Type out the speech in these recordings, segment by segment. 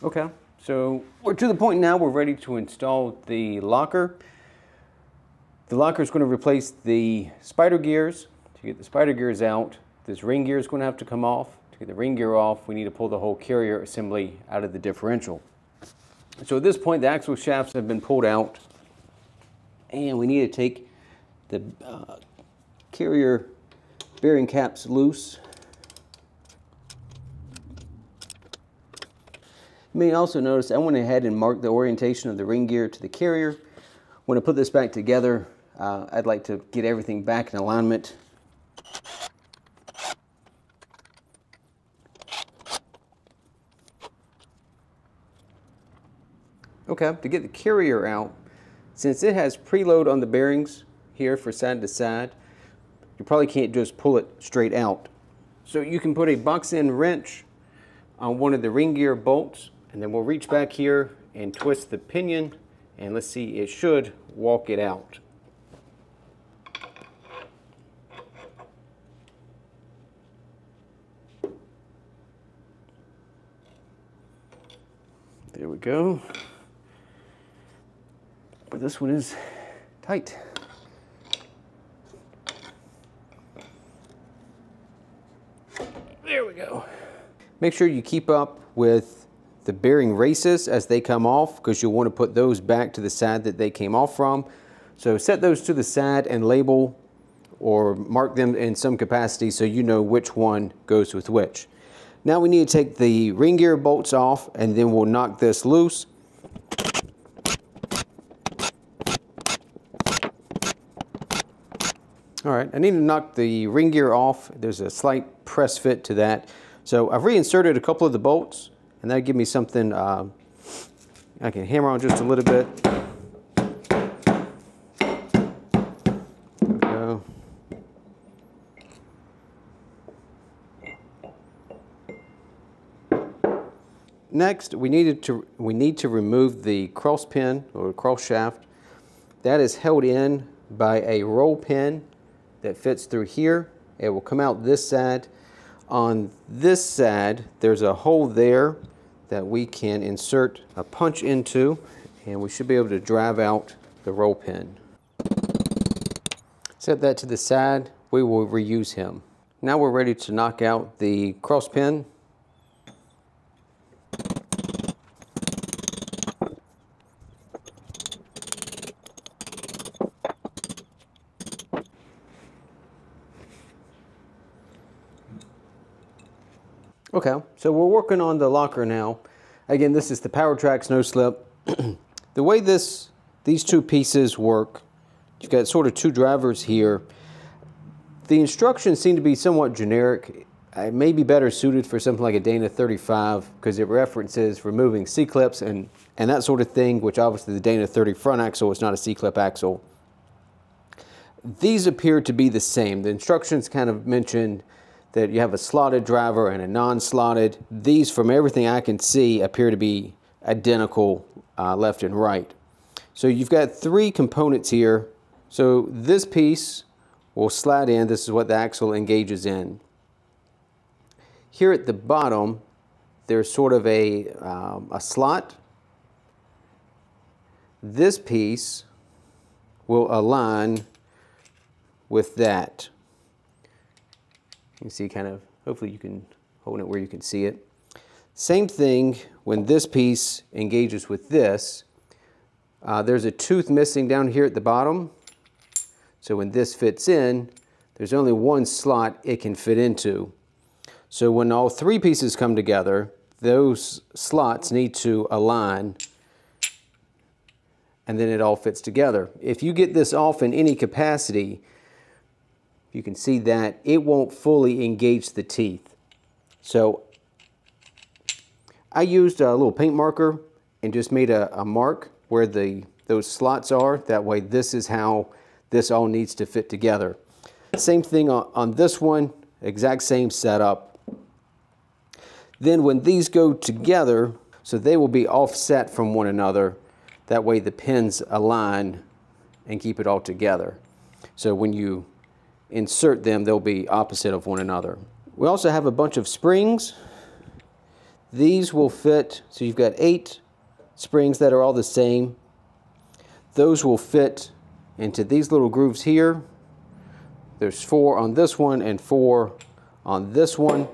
Okay, so we're to the point now we're ready to install the locker. The locker is going to replace the spider gears. To get the spider gears out, this ring gear is going to have to come off. To get the ring gear off, we need to pull the whole carrier assembly out of the differential. So at this point, the axle shafts have been pulled out, and we need to take the carrier bearing caps loose. You may also notice I went ahead and marked the orientation of the ring gear to the carrier. When I put this back together, I'd like to get everything back in alignment. Okay, to get the carrier out, since it has preload on the bearings here for side to side, you probably can't just pull it straight out. So you can put a box-end wrench on one of the ring gear bolts, and then we'll reach back here and twist the pinion, and let's see, it should walk it out. There we go. But this one is tight. There we go. Make sure you keep up with the bearing races as they come off, because you'll want to put those back to the side that they came off from. So set those to the side and label or mark them in some capacity so you know which one goes with which. Now we need to take the ring gear bolts off, and then we'll knock this loose. All right, I need to knock the ring gear off. There's a slight press fit to that. So I've reinserted a couple of the bolts, and that'll give me something I can hammer on just a little bit. There we go. Next, we need to remove the cross pin or cross shaft. That is held in by a roll pin that fits through here. It will come out this side. On this side, there's a hole there that we can insert a punch into, and we should be able to drive out the roll pin. Set that to the side. We will reuse him. Now we're ready to knock out the cross pin. Okay, so we're working on the locker now. Again, this is the Powertrax no slip. The way these two pieces work, you've got sort of two drivers here. The instructions seem to be somewhat generic. It may be better suited for something like a Dana 35 because it references removing C-clips and that sort of thing, which obviously the Dana 30 front axle is not a C-clip axle. These appear to be the same. The instructions kind of mentioned that you have a slotted driver and a non-slotted. These, from everything I can see, appear to be identical left and right. So you've got three components here. So this piece will slide in. This is what the axle engages in. Here at the bottom, there's sort of a slot. This piece will align with that. You can see kind of, hopefully you can hold it where you can see it. Same thing when this piece engages with this. There's a tooth missing down here at the bottom. So when this fits in, there's only one slot it can fit into. So when all three pieces come together, those slots need to align, and then it all fits together. If you get this off in any capacity, you can see that it won't fully engage the teeth. So I used a little paint marker and just made a mark where those slots are. That way this is how this all needs to fit together. Same thing on this one, exact same setup. Then when these go together, so they will be offset from one another, that way the pins align and keep it all together. So when you insert them, they'll be opposite of one another. We also have a bunch of springs. These will fit, so you've got 8 springs that are all the same. Those will fit into these little grooves here. There's 4 on this one and 4 on this one.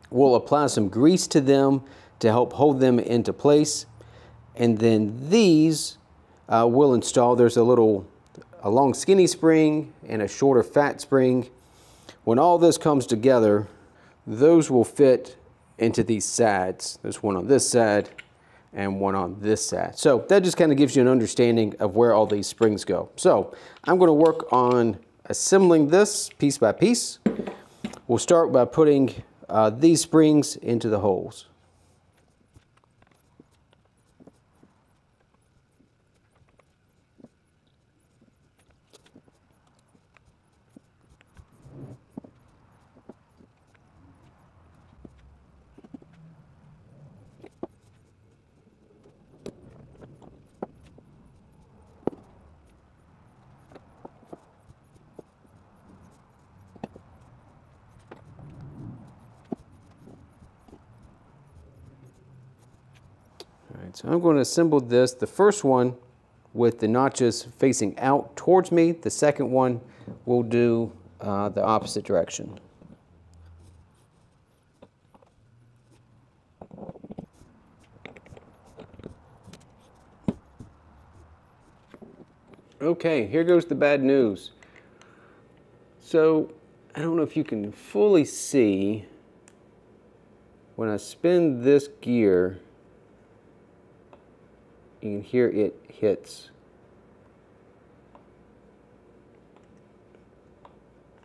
We'll apply some grease to them to help hold them into place. And then these we'll install. There's a long skinny spring and a shorter fat spring. When all this comes together, those will fit into these sides. There's one on this side and one on this side. So that just kind of gives you an understanding of where all these springs go. So I'm going to work on assembling this piece by piece. We'll start by putting these springs into the holes. So I'm going to assemble this, the first one with the notches facing out towards me. The second one will do the opposite direction. Okay, here goes the bad news. So I don't know if you can fully see when I spin this gear. You can hear it hits.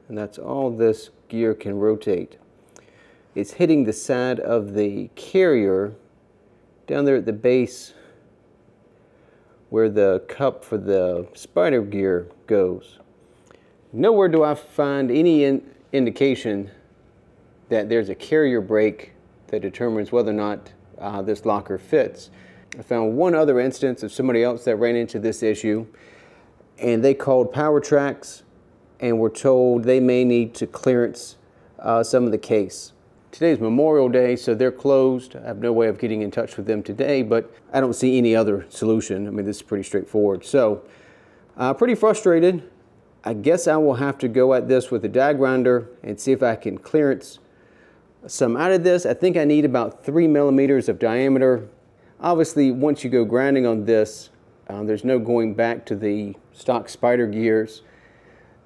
And that's all this gear can rotate. It's hitting the side of the carrier down there at the base where the cup for the spider gear goes. Nowhere do I find any indication that there's a carrier brake that determines whether or not this locker fits. I found one other instance of somebody else that ran into this issue, and they called Powertrax and were told they may need to clearance some of the case. Today's Memorial Day, so they're closed. I have no way of getting in touch with them today, but I don't see any other solution. I mean, this is pretty straightforward. So, pretty frustrated. I guess I will have to go at this with a die grinder and see if I can clearance some out of this. I think I need about 3 millimeters of diameter. Obviously, once you go grinding on this, there's no going back to the stock spider gears.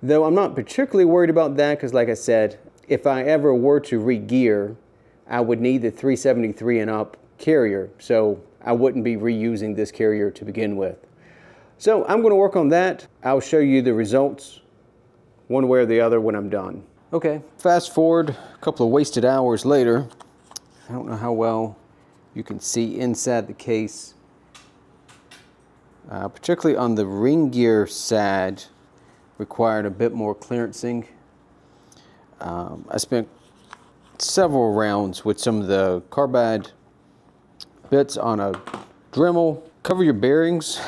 Though I'm not particularly worried about that because, like I said, if I ever were to re-gear, I would need the 373 and up carrier. So I wouldn't be reusing this carrier to begin with. So I'm going to work on that. I'll show you the results one way or the other when I'm done. Okay, fast forward a couple of wasted hours later. I don't know how well you can see inside the case, particularly on the ring gear side, required a bit more clearancing. I spent several rounds with some of the carbide bits on a Dremel. Cover your bearings.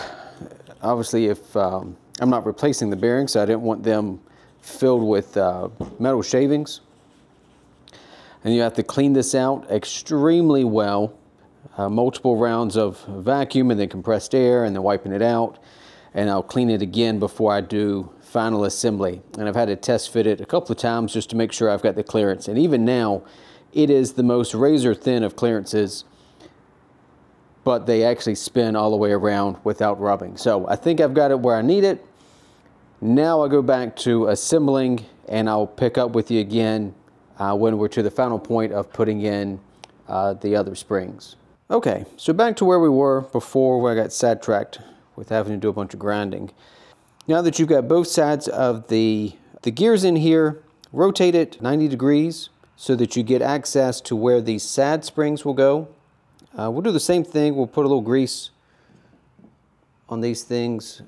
Obviously, if I'm not replacing the bearings, so I didn't want them filled with metal shavings. And you have to clean this out extremely well. Multiple rounds of vacuum and then compressed air and then wiping it out. And I'll clean it again before I do final assembly. And I've had to test fit it a couple of times just to make sure I've got the clearance. And even now, it is the most razor thin of clearances, but they actually spin all the way around without rubbing. So I think I've got it where I need it. Now I'll go back to assembling and I'll pick up with you again when we're to the final point of putting in the other springs. Okay, so back to where we were before, where I got sidetracked with having to do a bunch of grinding. Now that you've got both sides of the gears in here, rotate it 90 degrees so that you get access to where these side springs will go. We'll do the same thing. We'll put a little grease on these things.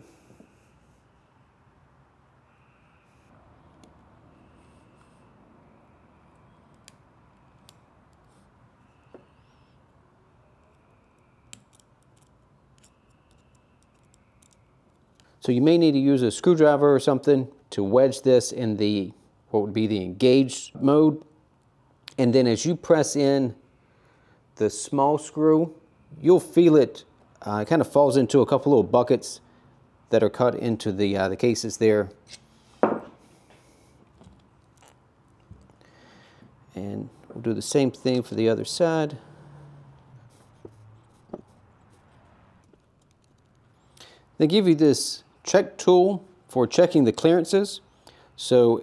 So you may need to use a screwdriver or something to wedge this in the, what would be the engaged mode. And then as you press in the small screw, you'll feel it. It kind of falls into a couple little buckets that are cut into the cases there. And we'll do the same thing for the other side. They give you this check tool for checking the clearances. So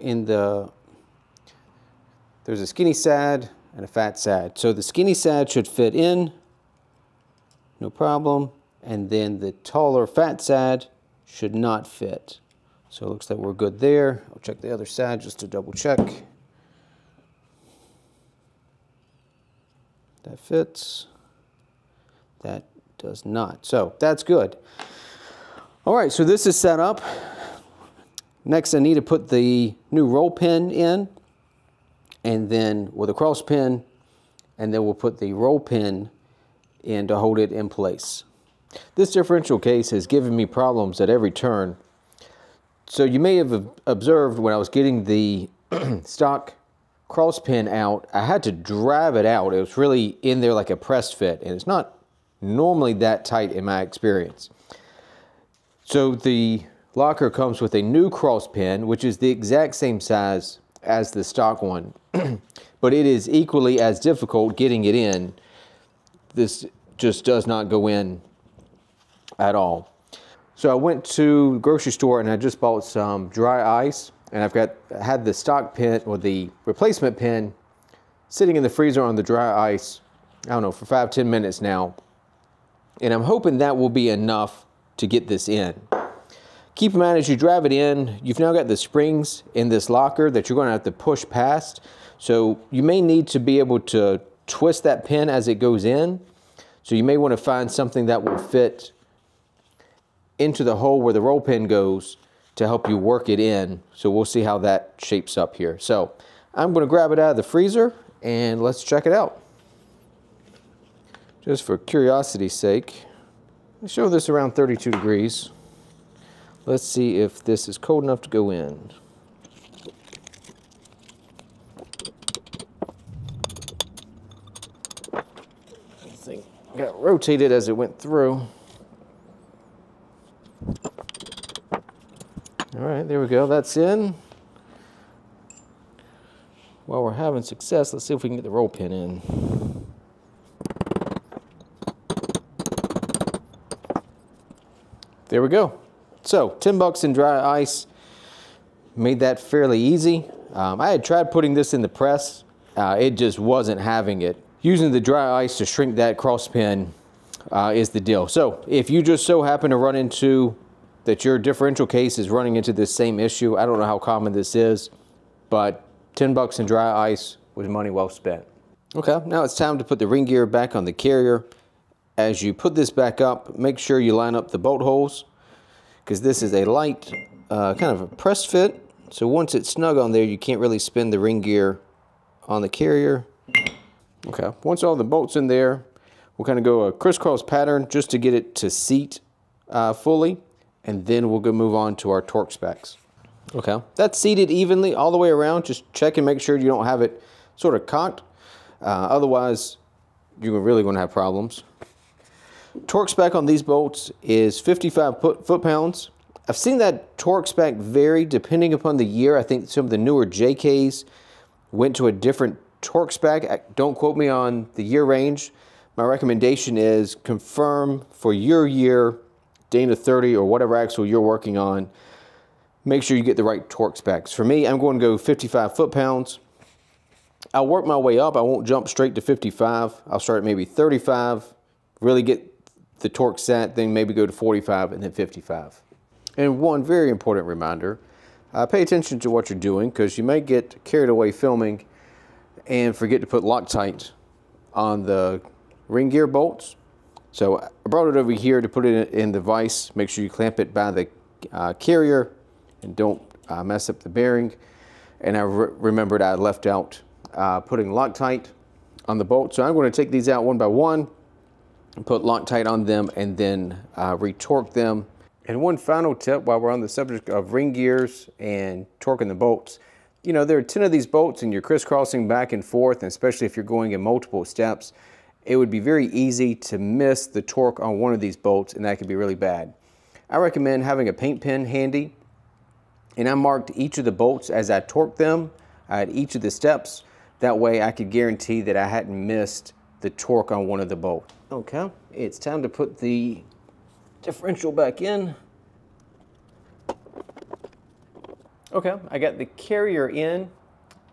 there's a skinny side and a fat side. So the skinny side should fit in, no problem. And then the taller fat side should not fit. So it looks like we're good there. I'll check the other side just to double check. That fits. That does not. So that's good. All right, so this is set up. Next, I need to put the new roll pin in, and then with a cross pin, and then we'll put the roll pin in to hold it in place. This differential case has given me problems at every turn. So you may have observed when I was getting the stock cross pin out, I had to drive it out. It was really in there like a press fit, and it's not normally that tight in my experience. So the locker comes with a new cross pin, which is the exact same size as the stock one, but it is equally as difficult getting it in. This just does not go in at all. So I went to the grocery store and I just bought some dry ice, and had the stock pin or the replacement pin sitting in the freezer on the dry ice, I don't know, for 5-10 minutes now. And I'm hoping that will be enough to get this in. Keep in mind, as you drive it in, you've now got the springs in this locker that you're going to have to push past. So you may need to be able to twist that pin as it goes in. So you may want to find something that will fit into the hole where the roll pin goes to help you work it in. So we'll see how that shapes up here. So I'm going to grab it out of the freezer and let's check it out. Just for curiosity's sake, I show this around 32 degrees. Let's see if this is cold enough to go in. This thing got rotated as it went through. All right, there we go, that's in. While we're having success, let's see if we can get the roll pin in. There we go. So, $10 in dry ice, made that fairly easy. I had tried putting this in the press. It just wasn't having it. Using the dry ice to shrink that cross pin is the deal. So, if you just so happen to run into that your differential case is running into this same issue, I don't know how common this is, but $10 in dry ice was money well spent. Okay, now it's time to put the ring gear back on the carrier. As you put this back up, make sure you line up the bolt holes, because this is a light kind of a press fit. So once it's snug on there, you can't really spin the ring gear on the carrier. Okay, once all the bolts in there, we'll kind of go a crisscross pattern just to get it to seat fully, and then we'll go move on to our torque specs. Okay, that's seated evenly all the way around. Just check and make sure you don't have it sort of cocked. Otherwise, you're really going to have problems. Torque spec on these bolts is 55 foot-pounds. I've seen that torque spec vary depending upon the year. I think some of the newer JKs went to a different torque spec. Don't quote me on the year range. My recommendation is confirm for your year, Dana 30 or whatever axle you're working on. Make sure you get the right torque specs. For me, I'm going to go 55 foot-pounds. I'll work my way up. I won't jump straight to 55. I'll start at maybe 35, really get the torque set, then maybe go to 45 and then 55. And one very important reminder, pay attention to what you're doing, because you may get carried away filming and forget to put Loctite on the ring gear bolts. So I brought it over here to put it in the vise. Make sure you clamp it by the carrier and don't mess up the bearing. And I remembered I left out putting Loctite on the bolt. So I'm going to take these out one by one and put Loctite on them and then retorque them. And one final tip while we're on the subject of ring gears and torquing the bolts. You know, there are 10 of these bolts and you're crisscrossing back and forth, and especially if you're going in multiple steps. it would be very easy to miss the torque on one of these bolts, and that could be really bad. I recommend having a paint pen handy, and I marked each of the bolts as I torqued them at each of the steps. That way I could guarantee that I hadn't missed the torque on one of the bolts. Okay, it's time to put the differential back in. Okay, I got the carrier in.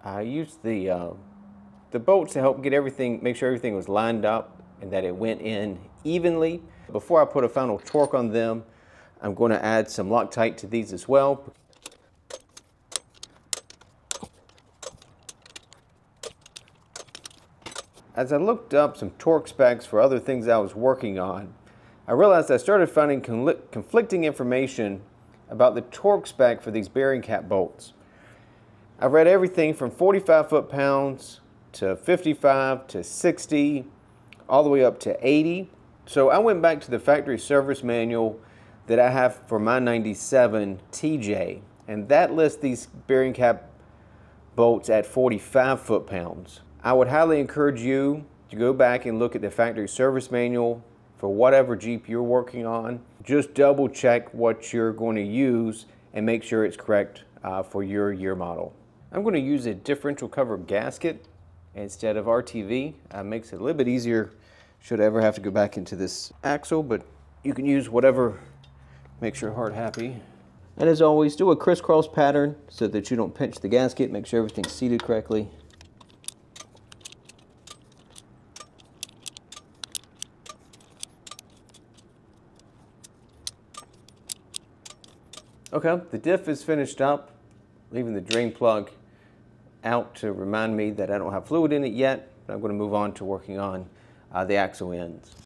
I used the bolts to help get everything, make sure everything was lined up and that it went in evenly. Before I put a final torque on them, I'm going to add some Loctite to these as well. As I looked up some torque specs for other things I was working on, I realized I started finding conflicting information about the torque spec for these bearing cap bolts. I've read everything from 45 foot-pounds to 55 to 60, all the way up to 80. So I went back to the factory service manual that I have for my 97 TJ, and that lists these bearing cap bolts at 45 foot-pounds. I would highly encourage you to go back and look at the factory service manual for whatever Jeep you're working on. Just double check what you're going to use and make sure it's correct for your year model. I'm going to use a differential cover gasket instead of RTV. Makes it a little bit easier should I ever have to go back into this axle, but you can use whatever makes your heart happy. And as always, do a crisscross pattern so that you don't pinch the gasket. Make sure everything's seated correctly. Okay, the diff is finished up, leaving the drain plug out to remind me that I don't have fluid in it yet. I'm going to move on to working on the axle ends.